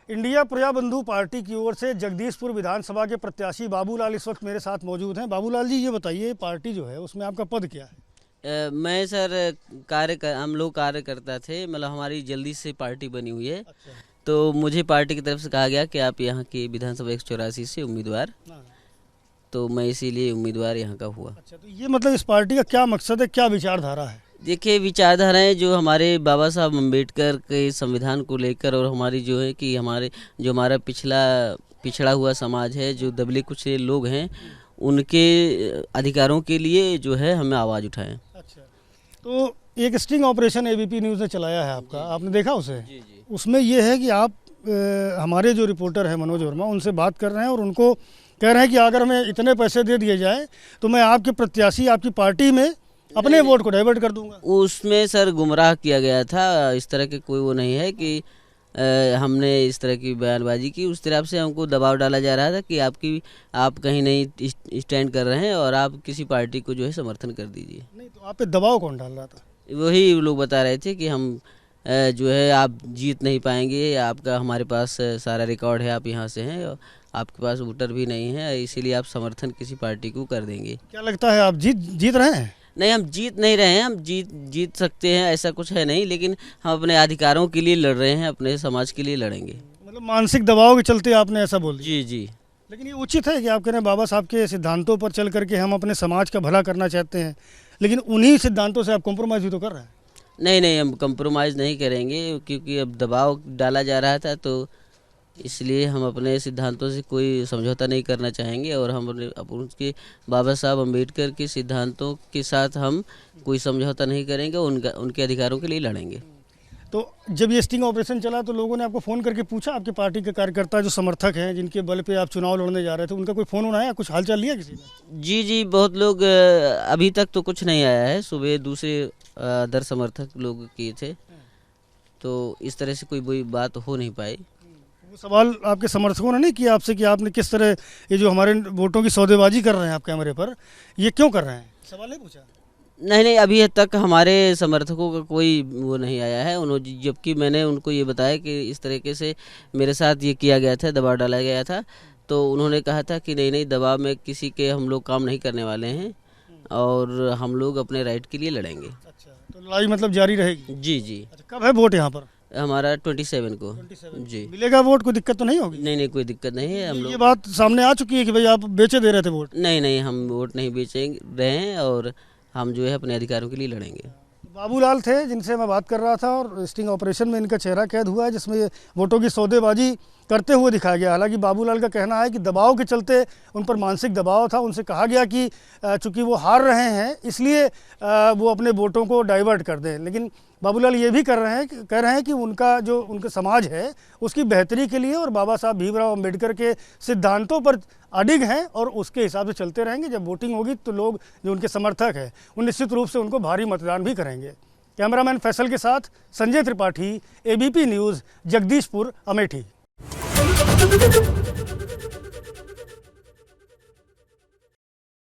India प्रजा बंधु party की ओर से जगदीशपुर विधानसभा के प्रत्याशी बाबूलाल इस वक्त मेरे साथ मौजूद हैं। बाबूलाल जी, ये बताइए, पार्टी जो है उसमें आपका पद क्या है? मैं सर हम लोग कार्यकर्ता थे, मतलब हमारी जल्दी से पार्टी बनी हुई है। अच्छा। तो मुझे पार्टी की तरफ से कहा गया कि आप यहाँ के विधानसभा 184 से उम्मीदवार, तो मैं इसीलिए उम्मीदवार यहाँ का हुआ। अच्छा, तो ये मतलब इस पार्टी का क्या मकसद है, क्या विचारधारा है? देखिए, विचारधाराएं जो हमारे बाबा साहब अम्बेडकर के संविधान को लेकर, और हमारी जो है कि हमारा पिछड़ा हुआ समाज है, जो दबले कुचले लोग हैं, उनके अधिकारों के लिए जो है हमें आवाज़ उठाएं। अच्छा, तो एक स्टिंग ऑपरेशन एबीपी न्यूज़ ने चलाया है आपका, आपने देखा उसे? जी जी। उसमें ये है कि आप हमारे जो रिपोर्टर हैं मनोज वर्मा, उनसे बात कर रहे हैं और उनको कह रहे हैं कि अगर हमें इतने पैसे दे दिए जाए तो मैं आपके प्रत्याशी, आपकी पार्टी में अपने वोट को डाइवर्ट कर दूंगा। उसमें सर गुमराह किया गया था, इस तरह के कोई वो नहीं है कि हमने इस तरह की बयानबाजी की। उस तरफ से हमको दबाव डाला जा रहा था कि आप कहीं नहीं स्टैंड कर रहे हैं और आप किसी पार्टी को जो है समर्थन कर दीजिए। नहीं, तो आप पे दबाव कौन डाल रहा था? वही लोग बता रहे थे कि हम जो है आप जीत नहीं पाएंगे, आपका हमारे पास सारा रिकॉर्ड है, आप यहाँ से हैं और आपके पास वोटर भी नहीं है, इसीलिए आप समर्थन किसी पार्टी को कर देंगे। क्या लगता है आप जीत रहे हैं? नहीं, हम जीत नहीं रहे हैं, हम जीत सकते हैं ऐसा कुछ है नहीं, लेकिन हम अपने अधिकारों के लिए लड़ रहे हैं, अपने समाज के लिए लड़ेंगे। मतलब मानसिक दबाव के चलते आपने ऐसा बोल दिया? जी जी। लेकिन ये उचित है कि आप कह रहे हैं बाबा साहब के सिद्धांतों पर चल करके हम अपने समाज का भला करना चाहते हैं, लेकिन उन्हीं सिद्धांतों से आप कॉम्प्रोमाइज़ भी तो कर रहे हैं। नहीं, हम कंप्रोमाइज़ नहीं करेंगे, क्योंकि अब दबाव डाला जा रहा था, तो इसलिए हम अपने सिद्धांतों से कोई समझौता नहीं करना चाहेंगे और हम उनके बाबा साहब अम्बेडकर के सिद्धांतों के साथ हम कोई समझौता नहीं करेंगे, उनके अधिकारों के लिए लड़ेंगे। तो जब ये स्टिंग ऑपरेशन चला तो लोगों ने आपको फ़ोन करके पूछा, आपके पार्टी के कार्यकर्ता जो समर्थक हैं, जिनके बल पे आप चुनाव लड़ने जा रहे थे, उनका कोई फ़ोन आया, कुछ हालचाल लिया किसी ने? जी, बहुत लोग, अभी तक तो कुछ नहीं आया है। सुबह दूसरे अदर समर्थक लोग किए थे, तो इस तरह से कोई बात हो नहीं पाई। वो सवाल आपके समर्थकों ने नहीं किया आपसे कि आपने किस तरह ये जो हमारे वोटों की सौदेबाजी कर रहे हैं आप कैमरे पर, ये क्यों कर रहे हैं? सवाल नहीं पूछा? नहीं, अभी तक हमारे समर्थकों का कोई वो नहीं आया है। जबकि मैंने उनको ये बताया कि इस तरीके से मेरे साथ ये किया गया था, दबाव डाला गया था, तो उन्होंने कहा था कि नहीं, दबाव में किसी के हम लोग काम नहीं करने वाले हैं और हम लोग अपने राइट के लिए लड़ेंगे। अच्छा, तो लड़ाई मतलब जारी रहेगी? जी जी। अच्छा, कब है वोट यहाँ पर? हमारा 27 को। 27 जी। मिलेगा वोट, कोई दिक्कत तो नहीं होगी? नहीं, कोई दिक्कत नहीं है। हम ये लोग, बात सामने आ चुकी है कि भाई आप बेचे दे रहे थे वोट? नहीं, हम वोट नहीं बेचेंगे रहे हैं और हम जो है अपने अधिकारों के लिए लड़ेंगे। बाबूलाल थे जिनसे मैं बात कर रहा था और स्टिंग ऑपरेशन में इनका चेहरा कैद हुआ है, जिसमें ये वोटों की सौदेबाजी करते हुए दिखाया गया। हालांकि बाबूलाल का कहना है कि दबाव के चलते उन पर मानसिक दबाव था, उनसे कहा गया कि चूंकि वो हार रहे हैं इसलिए वो अपने वोटों को डाइवर्ट कर दें। लेकिन बाबूलाल ये भी कह रहे हैं कि उनका समाज है उसकी बेहतरी के लिए और बाबा साहब भीमराव अम्बेडकर के सिद्धांतों पर अडिग हैं और उसके हिसाब से चलते रहेंगे। जब वोटिंग होगी तो लोग जो उनके समर्थक हैं वो निश्चित रूप से उनको भारी मतदान भी करेंगे। कैमरामैन फैसल के साथ संजय त्रिपाठी, एबीपी न्यूज़, जगदीशपुर, अमेठी।